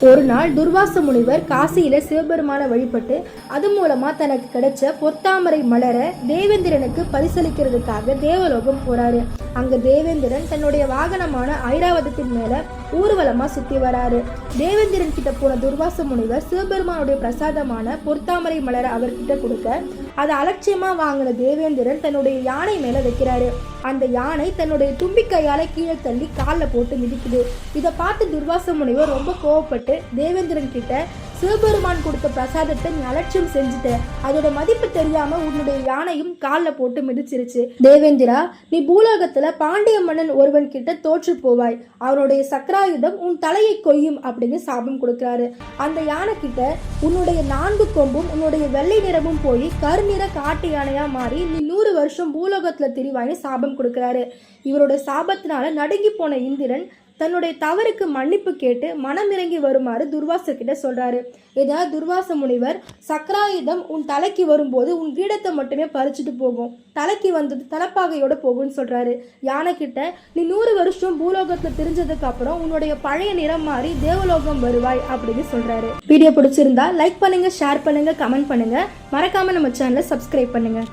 ஒரு நாள் துர்வாச முனிவர் காசியில சிவபெருமான வழிபட்டு அது மூலமா தனக்கு கிடைச்ச பொத்தாமரை மலர தேவேந்திரனுக்கு பரிசளிக்கிறதுக்காக தேவலோகம் போறாரு. அங்க தேவேந்திரன் தன்னுடைய வாகனமான ஐராவதத்தின் மேல ஊர்வலமா சுத்தி வராரு. தேவேந்திரன் கிட்ட போன துர்வாச முனிவர் சிவபெருமானுடைய பிரசாதமான பொத்தாமரை மலர அவர்கிட்ட கொடுக்க அதை அலட்சியமா வாங்கின தேவேந்திரன் தன்னுடைய யானை மேல வைக்கிறாரு. அந்த யானை தன்னுடைய தும்பிக்கையால கீழே தள்ளி காலில் போட்டு மிதிக்குது. இதை பார்த்து துர்வாச முனிவர் ரொம்ப கோவப்பட்டு தேவேந்திரன் கிட்ட, சிவபெருமான் கொடுத்த பிரசாதத்தை நீ அலட்சியம் செஞ்சுட்ட, அதோட மதிப்பு தெரியாம உன்னுடைய யானையும் காலில் போட்டு மிதிச்சிருச்சு. தேவேந்திரா, நீ பூலோகத்துல பாண்டிய மன்னன் ஒருவன் கிட்ட தோற்று போவாய், அவனுடைய சக்கராயுதம் உன் தலையை கொய்யும் அப்படின்னு சாபம் கொடுக்கிறாரு. அந்த யானை கிட்ட உன்னுடைய 4 கொம்பும் உன்னுடைய வெள்ளை நிறமும் போய் கருநிற காட்டு யானையா மாறி நீ 100 வருஷம் பூலோகத்துல திரிவாய்னு சாபம் கொடுக்கிறாரு. இவரோட சாபத்தினால நடுங்கி போன இந்திரன் தன்னுடைய தவறுக்கு மன்னிப்பு கேட்டு மனமிறங்கி வருமாறு துர்வாசர்கிட்ட சொல்றாரு. இதை துர்வாச முனிவர், சக்கராயுதம் உன் தலைக்கு வரும்போது உன் கீடத்தை மட்டுமே பறிச்சுட்டு போகும், தலைக்கு வந்தது தலைப்பாகையோட போகும்னு சொல்றாரு. யானை கிட்ட, நீ 100 வருஷம் பூலோகத்துல தெரிஞ்சதுக்கு அப்புறம் உன்னுடைய பழைய நிறம் மாறி தேவலோகம் வருவாய் அப்படின்னு சொல்றாரு. வீடியோ பிடிச்சிருந்தா லைக் பண்ணுங்க, ஷேர் பண்ணுங்க, கமெண்ட் பண்ணுங்க, மறக்காம நம்ம சேனலை சப்ஸ்கிரைப் பண்ணுங்க.